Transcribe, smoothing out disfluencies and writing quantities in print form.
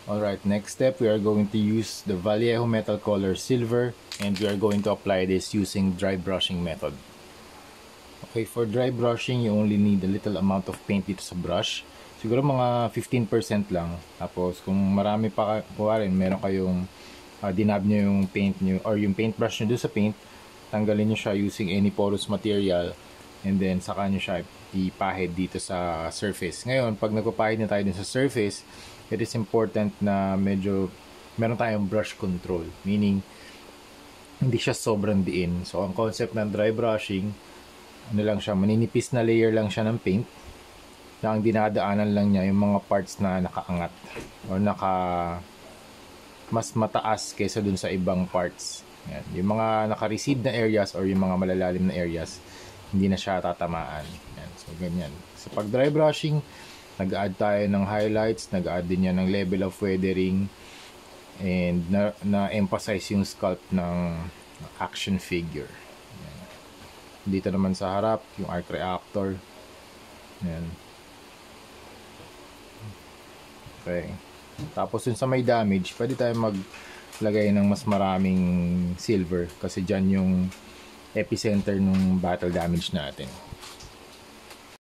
Alright, next step, we are going to use the Vallejo Metal Color Silver, and we are going to apply this using dry brushing method. Okay, for dry brushing, you only need a little amount of paint dito sa brush. Siguro mga 15% lang. Tapos kung marami pa rin, meron kayong dinab nyo yung paint nyo or yung paintbrush nyo doon sa paint, tanggalin nyo siya using any porous material, and then saka nyo siya ipahid dito sa surface. Ngayon, pag nagpapahid na tayo dun sa surface, it is important na medyo meron tayong brush control, meaning hindi siya sobrang diin. So ang concept ng dry brushing, ano lang siya, maninipis na layer lang siya ng paint na ang dinadaanan lang niya yung mga parts na nakaangat or mas mataas kaysa dun sa ibang parts. Yan. Yung mga naka-recede na areas or yung mga malalalim na areas, hindi na siya tatamaan. Yan. So ganyan. So pag dry brushing, nag-add tayo ng highlights, nag-add din yan ng level of weathering, and na-emphasize yung sculpt ng action figure. Yan. Dito naman sa harap, yung arc reactor. Yan. Okay. Tapos dun sa may damage, pwede tayo maglagay ng mas maraming silver kasi dyan yung epicenter ng battle damage natin.